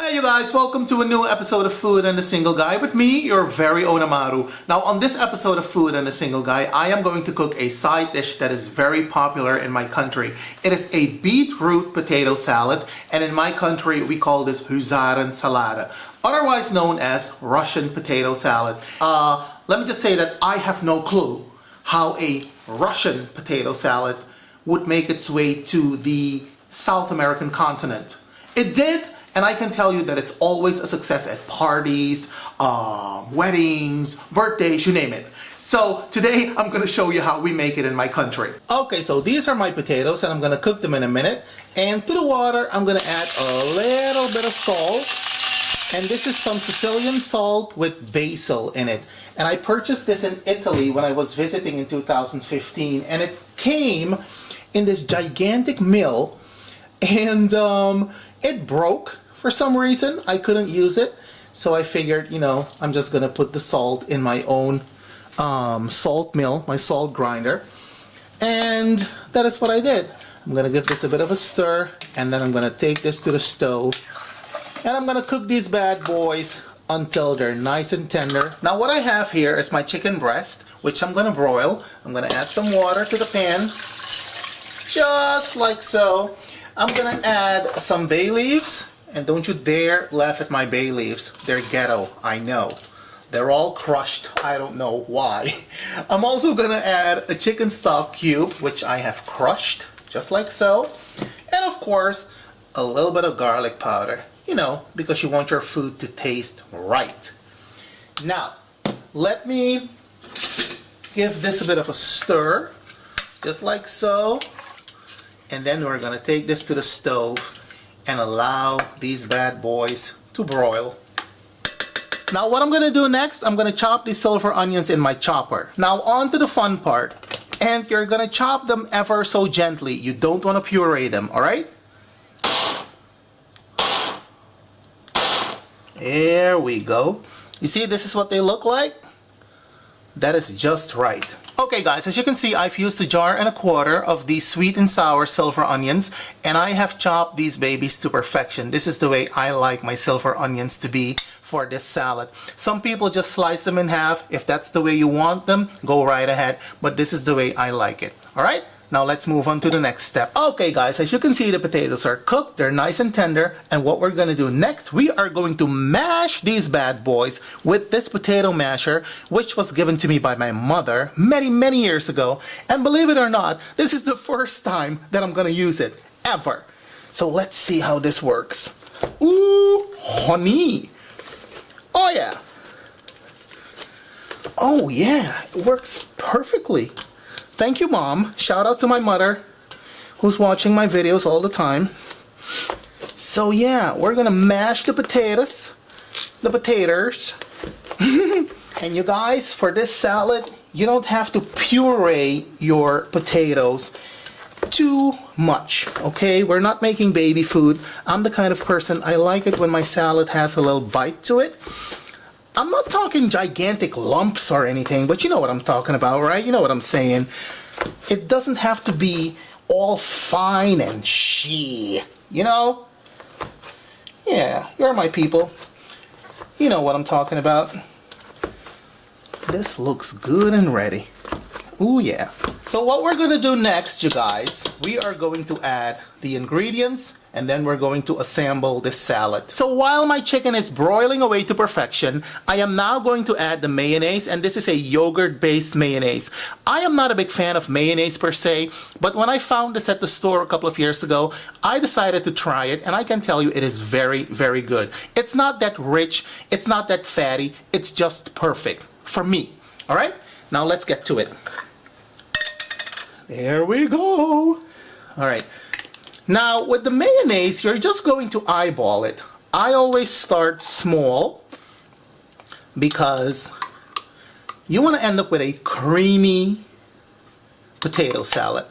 Hey you guys, welcome to a new episode of Food and a Single Guy with me, your very own AMARU. Now on this episode of Food and a Single Guy, I am going to cook a side dish that is very popular in my country. It is a beetroot potato salad, and in my country we call this Huzaren Salade, otherwise known as Russian potato salad. Let me just say that I have no clue how a Russian potato salad would make its way to the South American continent. It did. And I can tell you that it's always a success at parties, weddings, birthdays, you name it. So today I'm going to show you how we make it in my country. Okay, so these are my potatoes and I'm going to cook them in a minute. And to the water, I'm going to add a little bit of salt. And this is some Sicilian salt with basil in it. And I purchased this in Italy when I was visiting in 2015. And it came in this gigantic mill. And it broke. For some reason, I couldn't use it, so I figured, I'm just gonna put the salt in my own salt mill, my salt grinder, and that is what I did. I'm gonna give this a bit of a stir, and then I'm gonna take this to the stove, and I'm gonna cook these bad boys until they're nice and tender. Now what I have here is my chicken breast, which I'm gonna broil. I'm gonna add some water to the pan, just like so. I'm gonna add some bay leaves. And don't you dare laugh at my bay leaves. They're ghetto, I know. They're all crushed. I don't know why. I'm also gonna add a chicken stock cube, which I have crushed, just like so. And of course, a little bit of garlic powder, because you want your food to taste right. Now, let me give this a bit of a stir, just like so. And then we're gonna take this to the stove and allow these bad boys to broil. Now what I'm gonna do next, I'm gonna chop these silver onions in my chopper. Now on to the fun part. And you're gonna chop them ever so gently. You don't wanna puree them, alright? There we go. You see, this is what they look like. That is just right. Okay guys, as you can see, I've used 1.25 jars of these sweet and sour silver onions, and I have chopped these babies to perfection. This is the way I like my silver onions to be for this salad. Some people just slice them in half. If that's the way you want them, go right ahead, but this is the way I like it. Alright? Now let's move on to the next step. Okay guys, as you can see, the potatoes are cooked, they're nice and tender, and what we're gonna do next, we are going to mash these bad boys with this potato masher, which was given to me by my mother many years ago, and believe it or not, this is the first time that I'm gonna use it, ever. So let's see how this works. Ooh, honey. Oh yeah. Oh yeah, it works perfectly. Thank you, Mom. Shout out to my mother, who's watching my videos all the time. So yeah, we're gonna mash the potatoes. And you guys, for this salad, you don't have to puree your potatoes too much, okay? We're not making baby food. I'm the kind of person, I like it when my salad has a little bite to it. I'm not talking gigantic lumps or anything, but you know what I'm talking about, right? You know what I'm saying. It doesn't have to be all fine and Yeah, you're my people. You know what I'm talking about. This looks good and ready. Ooh, yeah. So what we're going to do next, you guys, we are going to add the ingredients and then we're going to assemble this salad. So while my chicken is broiling away to perfection, I am now going to add the mayonnaise, and this is a yogurt-based mayonnaise. I am not a big fan of mayonnaise per se, but when I found this at the store a couple of years ago, I decided to try it, and I can tell you it is very good. It's not that rich, it's not that fatty, it's just perfect for me. Alright? Now let's get to it. There we go. Alright. Now with the mayonnaise, you're just going to eyeball it. I always start small because you want to end up with a creamy potato salad.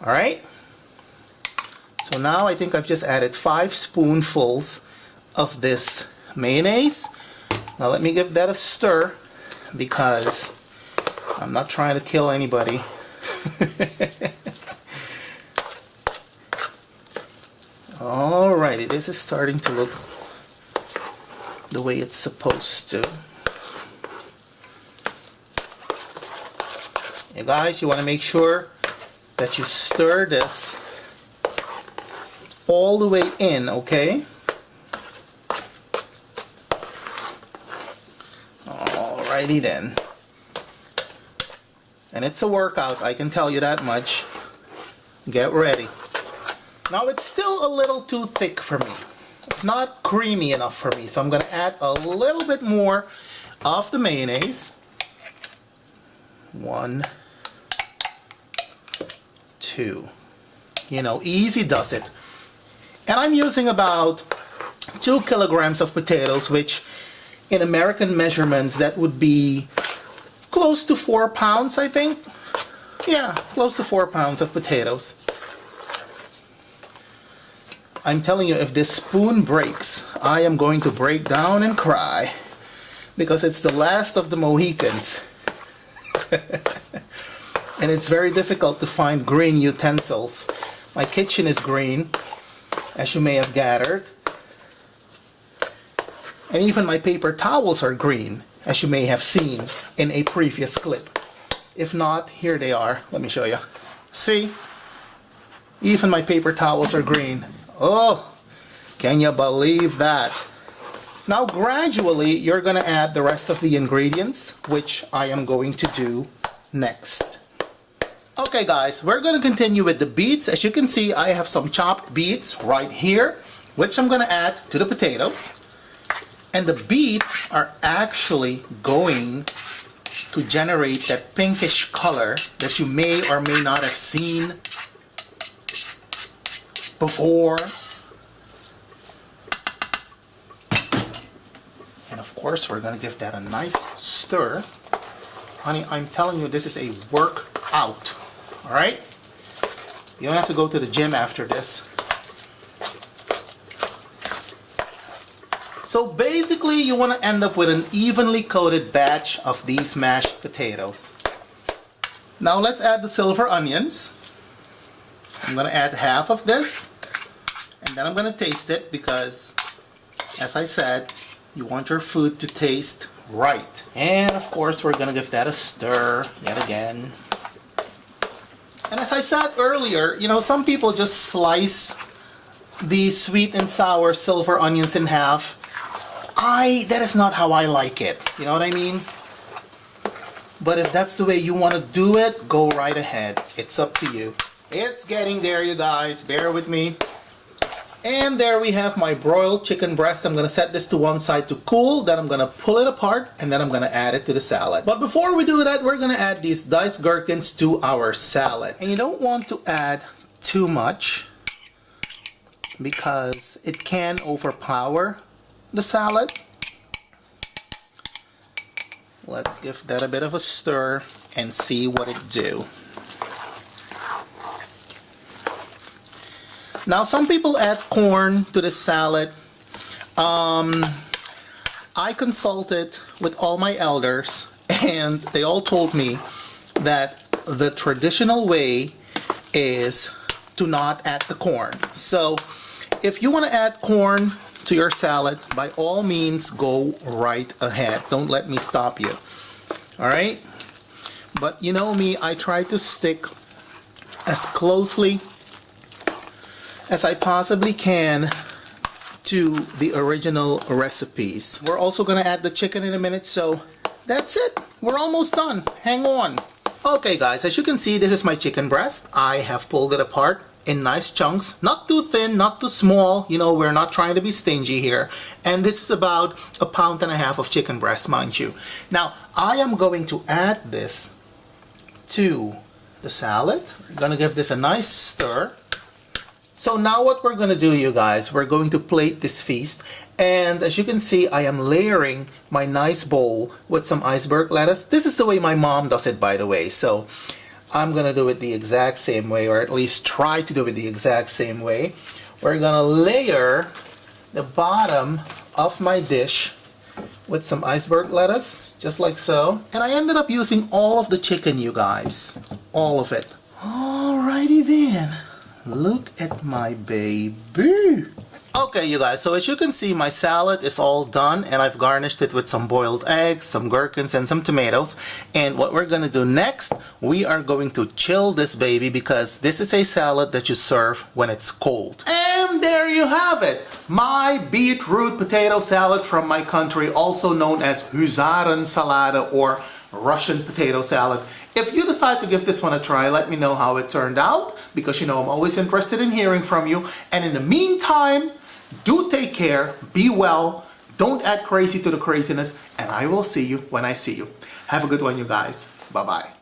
Alright? So now I think I've just added 5 spoonfuls of this mayonnaise. Now let me give that a stir because I'm not trying to kill anybody. Alrighty, this is starting to look the way it's supposed to. You guys, you want to make sure that you stir this all the way in, okay? Alrighty then. And it's a workout, I can tell you that much. Get ready. Now it's still a little too thick for me. It's not creamy enough for me, so I'm going to add a little bit more of the mayonnaise. 1, 2. You know, easy does it. And I'm using about 2 kilograms of potatoes, which in American measurements that would be close to 4 pounds, I think. Yeah, close to 4 pounds of potatoes. I'm telling you, if this spoon breaks, I am going to break down and cry, because it's the last of the Mohicans. And it's very difficult to find green utensils. My kitchen is green, as you may have gathered. And even my paper towels are green, as you may have seen in a previous clip. If not, here they are. Let me show you. See? Even my paper towels are green. Oh, can you believe that? Now gradually you're going to add the rest of the ingredients, which I am going to do next. Okay guys, we're going to continue with the beets. As you can see, I have some chopped beets right here, which I'm going to add to the potatoes. And the beets are actually going to generate that pinkish color that you may or may not have seen before. And of course, we're going to give that a nice stir. Honey, I'm telling you, this is a workout. All right? You don't have to go to the gym after this. So basically, you want to end up with an evenly coated batch of these mashed potatoes. Now let's add the silver onions. I'm going to add half of this, and then I'm going to taste it because, as I said, you want your food to taste right. And of course, we're going to give that a stir yet again. And as I said earlier, you know, some people just slice the sweet and sour silver onions in half. That is not how I like it. You know what I mean? But if that's the way you want to do it, go right ahead. It's up to you. It's getting there, you guys. Bear with me. And there we have my broiled chicken breast. I'm going to set this to one side to cool. Then I'm going to pull it apart, and then I'm going to add it to the salad. But before we do that, we're going to add these diced gherkins to our salad. And you don't want to add too much because it can overpower the salad. Let's give that a bit of a stir and see what it do. Now some people add corn to the salad. I consulted with all my elders and they all told me that the traditional way is to not add the corn. So if you want to add corn to your salad, by all means go right ahead. Don't let me stop you. Alright? But you know me, I try to stick as closely as I possibly can to the original recipes. We're also going to add the chicken in a minute, so that's it. We're almost done. Hang on. Okay guys, as you can see, this is my chicken breast. I have pulled it apart in nice chunks, not too thin, not too small. You know, we're not trying to be stingy here. And this is about 1.5 pounds of chicken breast, mind you. Now, I am going to add this to the salad. We're gonna give this a nice stir. So now what we're gonna do, you guys, we're going to plate this feast. And as you can see, I am layering my nice bowl with some iceberg lettuce. This is the way my mom does it, by the way. So I'm gonna do it the exact same way, or at least try to do it the exact same way. We're gonna layer the bottom of my dish with some iceberg lettuce, just like so. And I ended up using all of the chicken, you guys. All of it. Alrighty then. Look at my baby. Okay, you guys, so as you can see, my salad is all done and I've garnished it with some boiled eggs, some gherkins, and some tomatoes. And what we're gonna do next, we are going to chill this baby because this is a salad that you serve when it's cold. And there you have it, my beetroot potato salad from my country, also known as Huzaren Salade or Russian potato salad. If you decide to give this one a try, let me know how it turned out, because you know I'm always interested in hearing from you. And in the meantime, do take care, be well, don't act crazy to the craziness, and I will see you when I see you. Have a good one, you guys. Bye-bye.